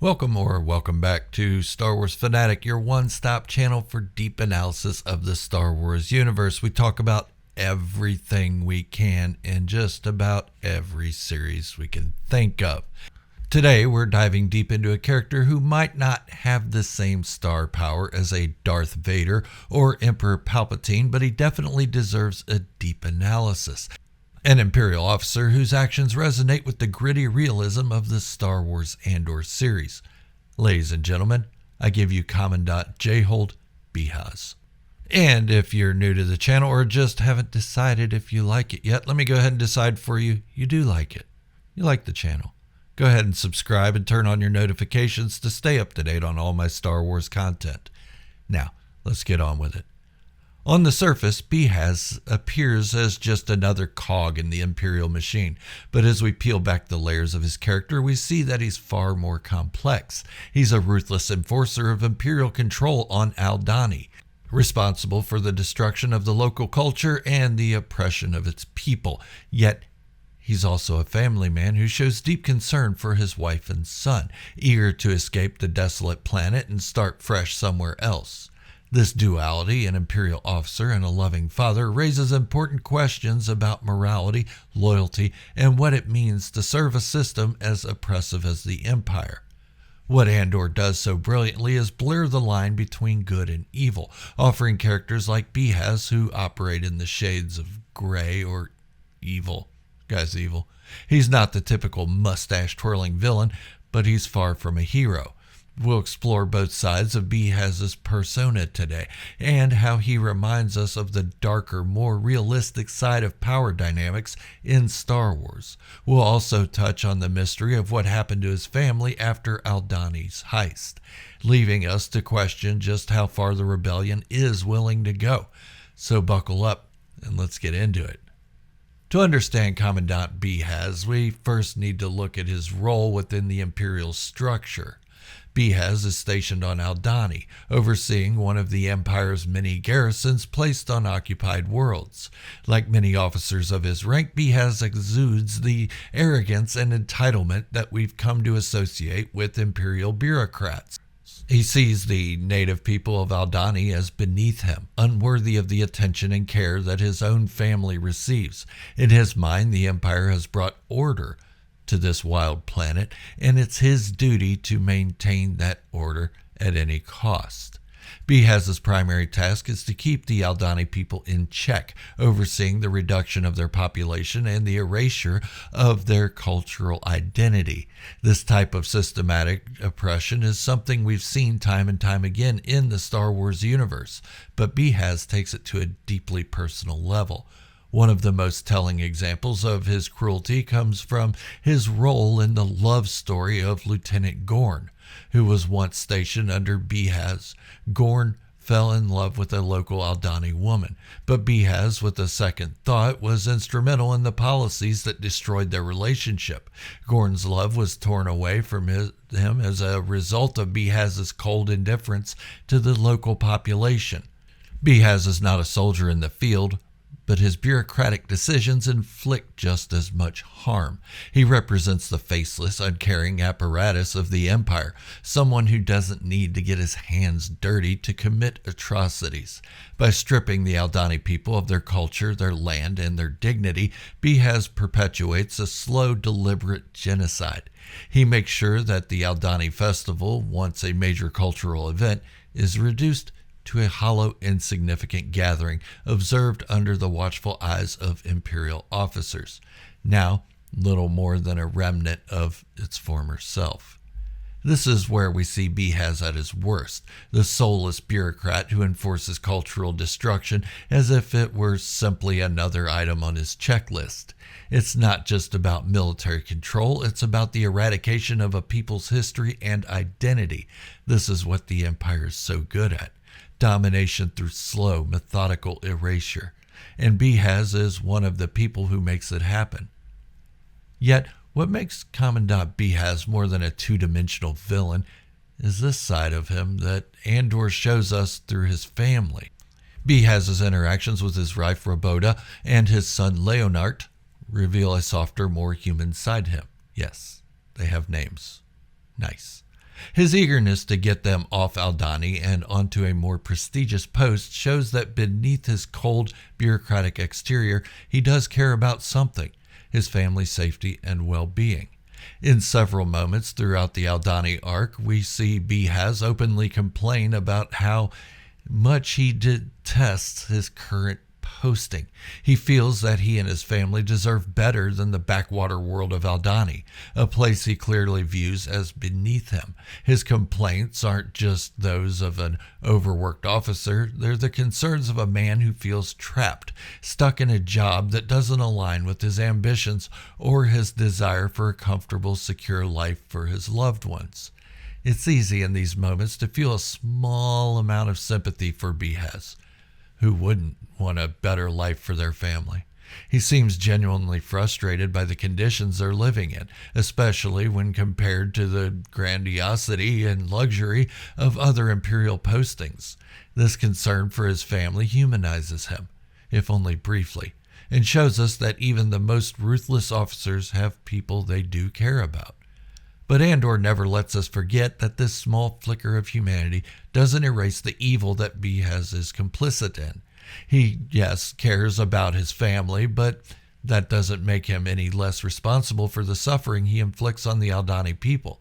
Welcome back to Star Wars Fanatic, your one-stop channel for deep analysis of the Star Wars universe. We talk about everything we can in just about every series we can think of. Today, we're diving deep into a character who might not have the same star power as a Darth Vader or Emperor Palpatine, but he definitely deserves a deep analysis. An Imperial officer whose actions resonate with the gritty realism of the Star Wars Andor series. Ladies and gentlemen, I give you Commandant Jayhold Beehaz. And if you're new to the channel or just haven't decided if you like it yet, let me go ahead and decide for you. You do like it. You like the channel. Go ahead and subscribe and turn on your notifications to stay up to date on all my Star Wars content. Now, let's get on with it. On the surface, Beehaz appears as just another cog in the Imperial machine, but as we peel back the layers of his character, we see that he's far more complex. He's a ruthless enforcer of Imperial control on Aldhani, responsible for the destruction of the local culture and the oppression of its people. Yet, he's also a family man who shows deep concern for his wife and son, eager to escape the desolate planet and start fresh somewhere else. This duality, an Imperial officer and a loving father, raises important questions about morality, loyalty, and what it means to serve a system as oppressive as the Empire. What Andor does so brilliantly is blur the line between good and evil, offering characters like Beehaz who operate in the shades of gray or evil. Guy's evil. He's not the typical mustache-twirling villain, but he's far from a hero. We'll explore both sides of Beehaz's persona today, and how he reminds us of the darker, more realistic side of power dynamics in Star Wars. We'll also touch on the mystery of what happened to his family after Aldhani's heist, leaving us to question just how far the rebellion is willing to go. So buckle up, and let's get into it. To understand Commandant Beehaz, we first need to look at his role within the Imperial structure. Beehaz is stationed on Aldhani, overseeing one of the Empire's many garrisons placed on occupied worlds. Like many officers of his rank, Beehaz exudes the arrogance and entitlement that we've come to associate with Imperial bureaucrats. He sees the native people of Aldhani as beneath him, unworthy of the attention and care that his own family receives. In his mind, the Empire has brought order to this wild planet, and it's his duty to maintain that order at any cost. Beehaz's primary task is to keep the Aldhani people in check, overseeing the reduction of their population and the erasure of their cultural identity. This type of systematic oppression is something we've seen time and time again in the Star Wars universe, but Beehaz takes it to a deeply personal level. One of the most telling examples of his cruelty comes from his role in the love story of Lieutenant Gorn, who was once stationed under Beehaz. Gorn fell in love with a local Aldhani woman, but Beehaz, with a second thought, was instrumental in the policies that destroyed their relationship. Gorn's love was torn away from him as a result of Beehaz's cold indifference to the local population. Beehaz is not a soldier in the field, but his bureaucratic decisions inflict just as much harm. He represents the faceless, uncaring apparatus of the Empire, someone who doesn't need to get his hands dirty to commit atrocities. By stripping the Aldhani people of their culture, their land, and their dignity, Beehaz perpetuates a slow, deliberate genocide. He makes sure that the Aldhani festival, once a major cultural event, is reduced to a hollow, insignificant gathering observed under the watchful eyes of Imperial officers, now little more than a remnant of its former self. This is where we see Beehaz at his worst, the soulless bureaucrat who enforces cultural destruction as if it were simply another item on his checklist. It's not just about military control, it's about the eradication of a people's history and identity. This is what the Empire is so good at. Domination through slow, methodical erasure, and Beehaz is one of the people who makes it happen. Yet, what makes Commandant Beehaz more than a two-dimensional villain is this side of him that Andor shows us through his family. Beehaz's interactions with his wife Roboda and his son Leonard reveal a softer, more human side to him. Yes, they have names. Nice. His eagerness to get them off Aldhani and onto a more prestigious post shows that beneath his cold, bureaucratic exterior, he does care about something: his family's safety and well-being. In several moments throughout the Aldhani arc, we see Beehaz openly complain about how much he detests his current posting. He feels that he and his family deserve better than the backwater world of Aldhani, a place he clearly views as beneath him. His complaints aren't just those of an overworked officer, they're the concerns of a man who feels trapped, stuck in a job that doesn't align with his ambitions or his desire for a comfortable, secure life for his loved ones. It's easy in these moments to feel a small amount of sympathy for Beehaz. Who wouldn't want a better life for their family? He seems genuinely frustrated by the conditions they're living in, especially when compared to the grandiosity and luxury of other Imperial postings. This concern for his family humanizes him, if only briefly, and shows us that even the most ruthless officers have people they do care about. But Andor never lets us forget that this small flicker of humanity doesn't erase the evil that Beehaz is complicit in. He, yes, cares about his family, but that doesn't make him any less responsible for the suffering he inflicts on the Aldhani people.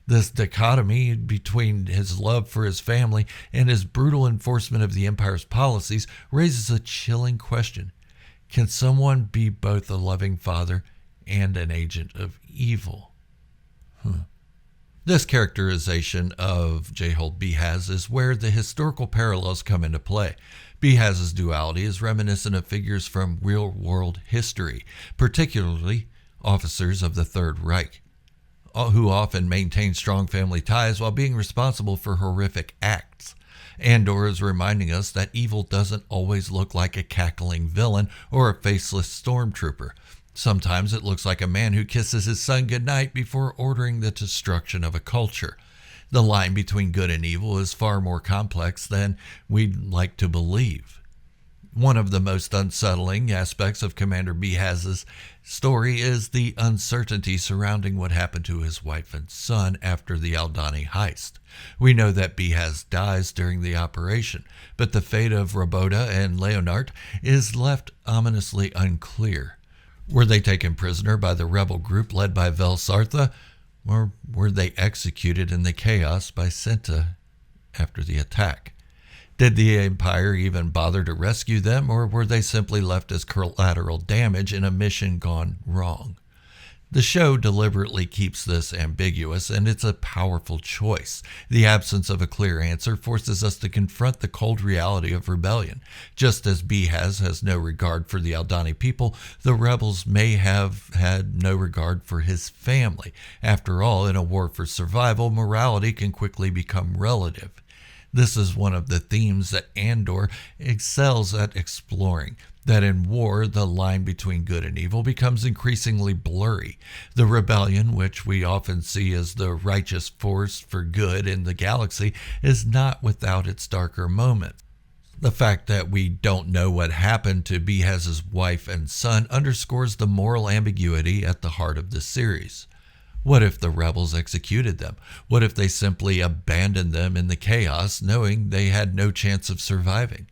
This dichotomy between his love for his family and his brutal enforcement of the Empire's policies raises a chilling question. Can someone be both a loving father and an agent of evil? This characterization of Jayhold Beehaz is where the historical parallels come into play. Beehaz's duality is reminiscent of figures from real-world history, particularly officers of the Third Reich, who often maintain strong family ties while being responsible for horrific acts. Andor is reminding us that evil doesn't always look like a cackling villain or a faceless stormtrooper. Sometimes it looks like a man who kisses his son goodnight before ordering the destruction of a culture. The line between good and evil is far more complex than we'd like to believe. One of the most unsettling aspects of Commander Beehaz's story is the uncertainty surrounding what happened to his wife and son after the Aldhani heist. We know that Beehaz dies during the operation, but the fate of Roboda and Leonard is left ominously unclear. Were they taken prisoner by the rebel group led by Vel Sartha, or were they executed in the chaos by Cinta after the attack? Did the Empire even bother to rescue them, or were they simply left as collateral damage in a mission gone wrong? The show deliberately keeps this ambiguous, and it's a powerful choice. The absence of a clear answer forces us to confront the cold reality of rebellion. Just as Beehaz has no regard for the Aldhani people, the rebels may have had no regard for his family. After all, in a war for survival, morality can quickly become relative. This is one of the themes that Andor excels at exploring, that in war the line between good and evil becomes increasingly blurry. The rebellion, which we often see as the righteous force for good in the galaxy, is not without its darker moments. The fact that we don't know what happened to Beehaz's wife and son underscores the moral ambiguity at the heart of the series. What if the rebels executed them? What if they simply abandoned them in the chaos, knowing they had no chance of surviving?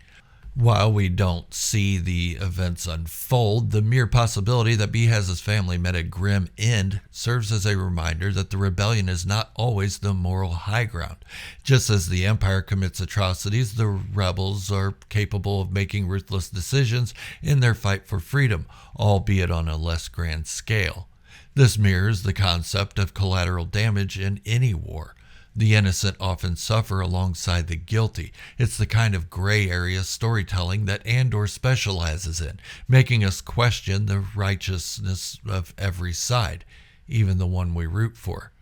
While we don't see the events unfold, the mere possibility that Beehaz's family met a grim end serves as a reminder that the rebellion is not always the moral high ground. Just as the Empire commits atrocities, the rebels are capable of making ruthless decisions in their fight for freedom, albeit on a less grand scale. This mirrors the concept of collateral damage in any war. The innocent often suffer alongside the guilty. It's the kind of gray area storytelling that Andor specializes in, making us question the righteousness of every side, even the one we root for.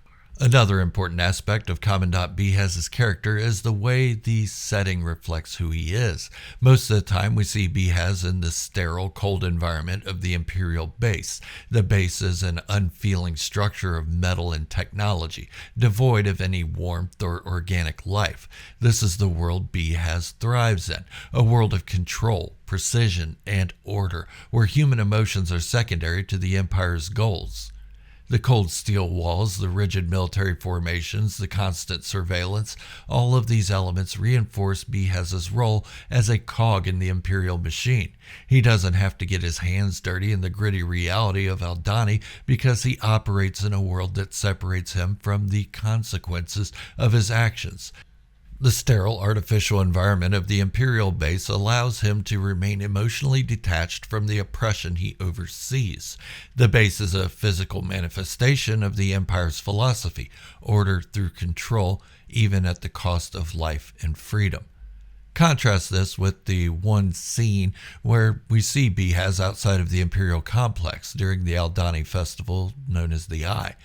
Another important aspect of Commandant Beehaz's character is the way the setting reflects who he is. Most of the time we see Beehaz in the sterile, cold environment of the Imperial base. The base is an unfeeling structure of metal and technology, devoid of any warmth or organic life. This is the world Beehaz thrives in, a world of control, precision, and order, where human emotions are secondary to the Empire's goals. The cold steel walls, the rigid military formations, the constant surveillance, all of these elements reinforce Beehaz's role as a cog in the Imperial machine. He doesn't have to get his hands dirty in the gritty reality of Aldhani because he operates in a world that separates him from the consequences of his actions. The sterile, artificial environment of the Imperial base allows him to remain emotionally detached from the oppression he oversees. The base is a physical manifestation of the Empire's philosophy, order through control, even at the cost of life and freedom. Contrast this with the one scene where we see Beehaz outside of the Imperial complex during the Aldhani festival known as the Eye.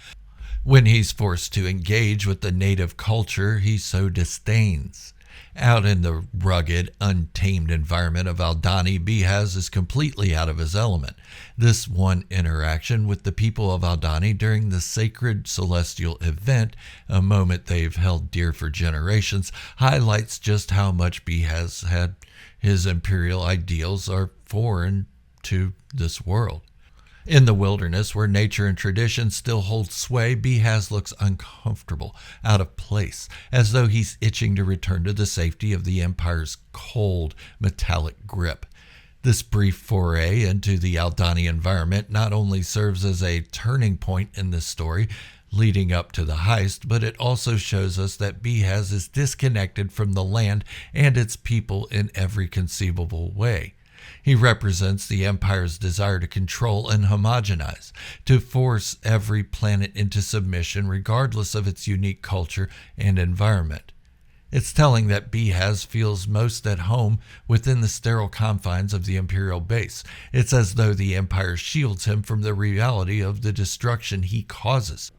When he's forced to engage with the native culture he so disdains. Out in the rugged, untamed environment of Aldhani, Beehaz is completely out of his element. This one interaction with the people of Aldhani during the sacred celestial event, a moment they've held dear for generations, highlights just how much Beehaz had his imperial ideals are foreign to this world. In the wilderness, where nature and tradition still hold sway, Beehaz looks uncomfortable, out of place, as though he's itching to return to the safety of the Empire's cold, metallic grip. This brief foray into the Aldhani environment not only serves as a turning point in this story, leading up to the heist, but it also shows us that Beehaz is disconnected from the land and its people in every conceivable way. He represents the Empire's desire to control and homogenize, to force every planet into submission regardless of its unique culture and environment. It's telling that Beehaz feels most at home within the sterile confines of the Imperial base. It's as though the Empire shields him from the reality of the destruction he causes,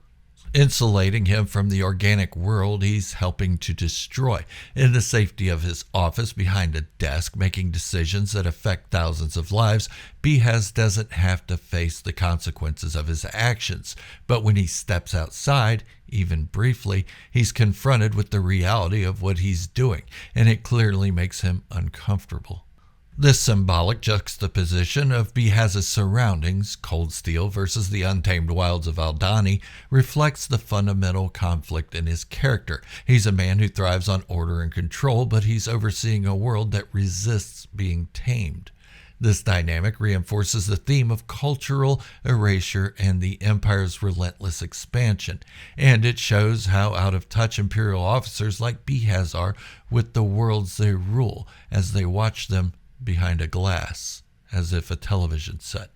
insulating him from the organic world he's helping to destroy. In the safety of his office behind a desk, making decisions that affect thousands of lives, Beehaz doesn't have to face the consequences of his actions. But when he steps outside, even briefly, he's confronted with the reality of what he's doing, and it clearly makes him uncomfortable. This symbolic juxtaposition of Beehaz's surroundings, cold steel versus the untamed wilds of Aldhani, reflects the fundamental conflict in his character. He's a man who thrives on order and control, but he's overseeing a world that resists being tamed. This dynamic reinforces the theme of cultural erasure and the Empire's relentless expansion, and it shows how out of touch Imperial officers like Beehaz are with the worlds they rule as they watch them behind a glass, as if a television set.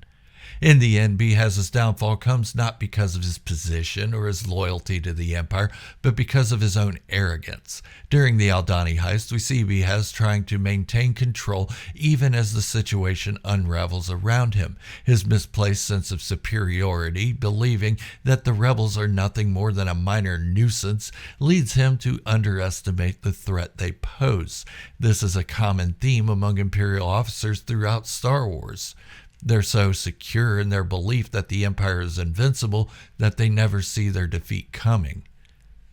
In the end, Beehaz's downfall comes not because of his position or his loyalty to the Empire, but because of his own arrogance. During the Aldhani heist, we see Beehaz trying to maintain control even as the situation unravels around him. His misplaced sense of superiority, believing that the rebels are nothing more than a minor nuisance, leads him to underestimate the threat they pose. This is a common theme among Imperial officers throughout Star Wars. They're so secure in their belief that the Empire is invincible that they never see their defeat coming.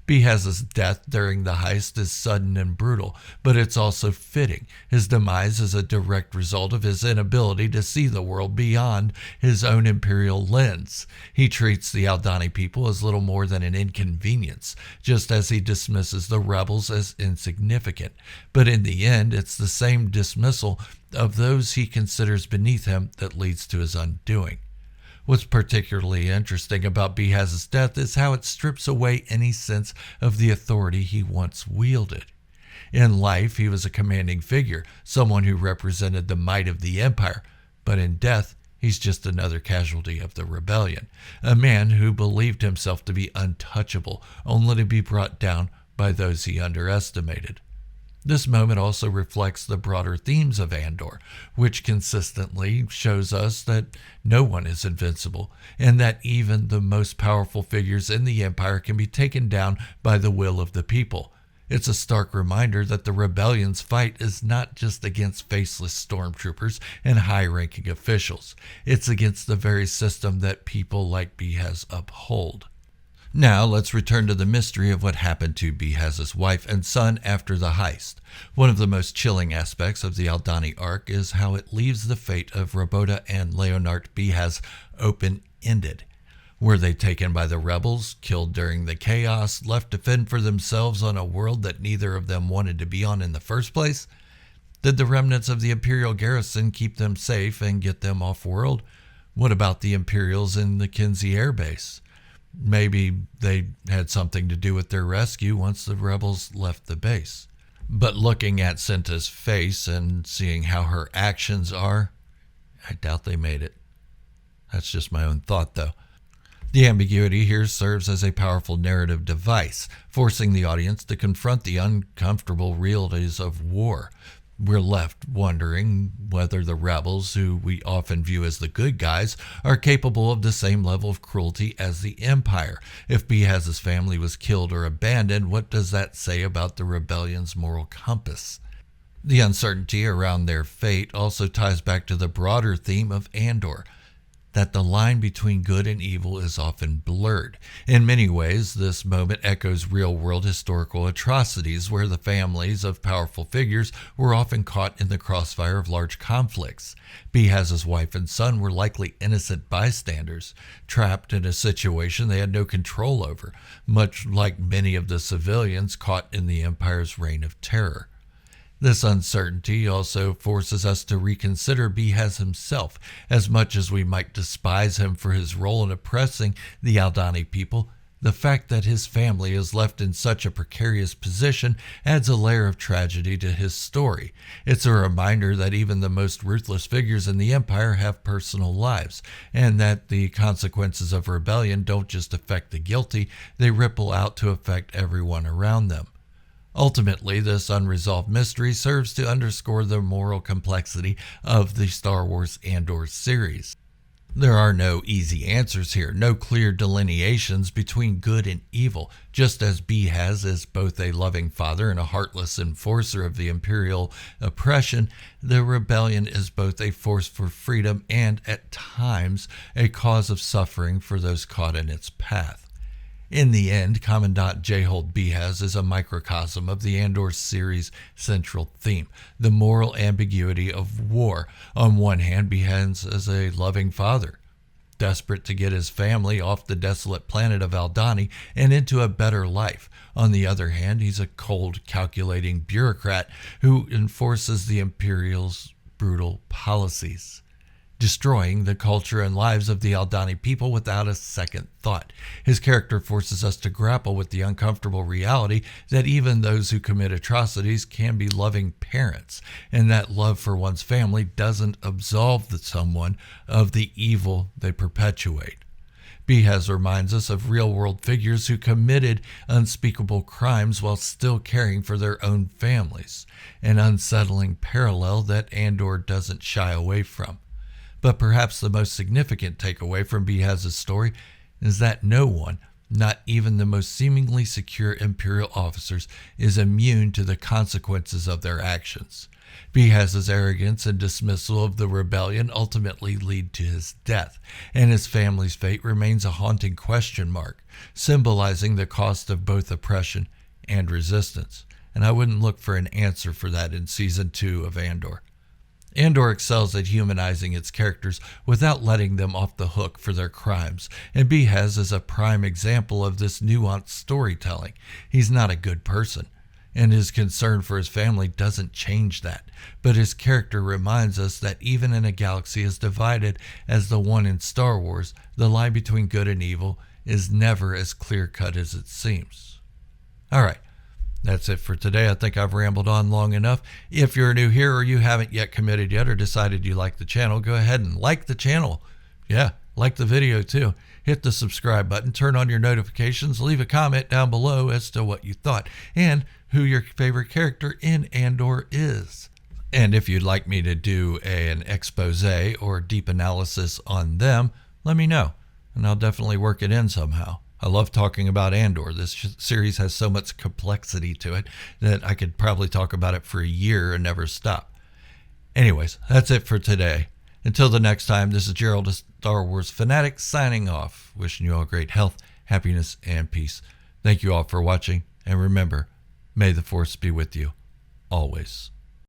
Beehaz's death during the heist is sudden and brutal, but it's also fitting. His demise is a direct result of his inability to see the world beyond his own imperial lens. He treats the Aldhani people as little more than an inconvenience, just as he dismisses the rebels as insignificant. But in the end, it's the same dismissal of those he considers beneath him that leads to his undoing. What's particularly interesting about Beehaz's death is how it strips away any sense of the authority he once wielded. In life, he was a commanding figure, someone who represented the might of the Empire, but in death, he's just another casualty of the rebellion, a man who believed himself to be untouchable, only to be brought down by those he underestimated. This moment also reflects the broader themes of Andor, which consistently shows us that no one is invincible, and that even the most powerful figures in the Empire can be taken down by the will of the people. It's a stark reminder that the rebellion's fight is not just against faceless stormtroopers and high-ranking officials. It's against the very system that people like Beehaz uphold. Now, let's return to the mystery of what happened to Beehaz's wife and son after the heist. One of the most chilling aspects of the Aldhani arc is how it leaves the fate of Roboda and Leonard Beehaz open-ended. Were they taken by the rebels, killed during the chaos, left to fend for themselves on a world that neither of them wanted to be on in the first place? Did the remnants of the Imperial garrison keep them safe and get them off-world? What about the Imperials in the Kinsey Air Base? Maybe they had something to do with their rescue once the rebels left the base. But looking at Cinta's face and seeing how her actions are, I doubt they made it. That's just my own thought, though. The ambiguity here serves as a powerful narrative device, forcing the audience to confront the uncomfortable realities of war. We're left wondering whether the rebels, who we often view as the good guys, are capable of the same level of cruelty as the Empire. If Beehaz's family was killed or abandoned, what does that say about the rebellion's moral compass? The uncertainty around their fate also ties back to the broader theme of Andor, that the line between good and evil is often blurred. In many ways, this moment echoes real-world historical atrocities where the families of powerful figures were often caught in the crossfire of large conflicts. Beehaz's wife and son were likely innocent bystanders, trapped in a situation they had no control over, much like many of the civilians caught in the Empire's reign of terror. This uncertainty also forces us to reconsider Beehaz himself. As much as we might despise him for his role in oppressing the Aldhani people, the fact that his family is left in such a precarious position adds a layer of tragedy to his story. It's a reminder that even the most ruthless figures in the Empire have personal lives, and that the consequences of rebellion don't just affect the guilty, they ripple out to affect everyone around them. Ultimately, this unresolved mystery serves to underscore the moral complexity of the Star Wars Andor series. There are no easy answers here, no clear delineations between good and evil. Just as Beehaz is both a loving father and a heartless enforcer of the Imperial oppression, the rebellion is both a force for freedom and, at times, a cause of suffering for those caught in its path. In the end, Commandant Jayhold Beehaz is a microcosm of the Andor series' central theme, the moral ambiguity of war. On one hand, Beehaz is a loving father, desperate to get his family off the desolate planet of Aldhani and into a better life. On the other hand, he's a cold, calculating bureaucrat who enforces the Imperial's brutal policies, destroying the culture and lives of the Aldhani people without a second thought. His character forces us to grapple with the uncomfortable reality that even those who commit atrocities can be loving parents, and that love for one's family doesn't absolve someone of the evil they perpetuate. Beehaz reminds us of real-world figures who committed unspeakable crimes while still caring for their own families, an unsettling parallel that Andor doesn't shy away from. But perhaps the most significant takeaway from Beehaz's story is that no one, not even the most seemingly secure Imperial officers, is immune to the consequences of their actions. Beehaz's arrogance and dismissal of the rebellion ultimately lead to his death, and his family's fate remains a haunting question mark, symbolizing the cost of both oppression and resistance. And I wouldn't look for an answer for that in Season 2 of Andor. Andor excels at humanizing its characters without letting them off the hook for their crimes, and Beehaz is a prime example of this nuanced storytelling. He's not a good person, and his concern for his family doesn't change that, but his character reminds us that even in a galaxy as divided as the one in Star Wars, the line between good and evil is never as clear-cut as it seems. Alright. That's it for today. I think I've rambled on long enough. If you're new here or you haven't yet committed yet or decided you like the channel, go ahead and like the channel. Yeah, like the video too. Hit the subscribe button, turn on your notifications, leave a comment down below as to what you thought and who your favorite character in Andor is. And if you'd like me to do an expose or deep analysis on them, let me know, and I'll definitely work it in somehow. I love talking about Andor. This series has so much complexity to it that I could probably talk about it for a year and never stop. Anyways, that's it for today. Until the next time, this is Gerald, a Star Wars fanatic, signing off. Wishing you all great health, happiness, and peace. Thank you all for watching, and remember, may the Force be with you always.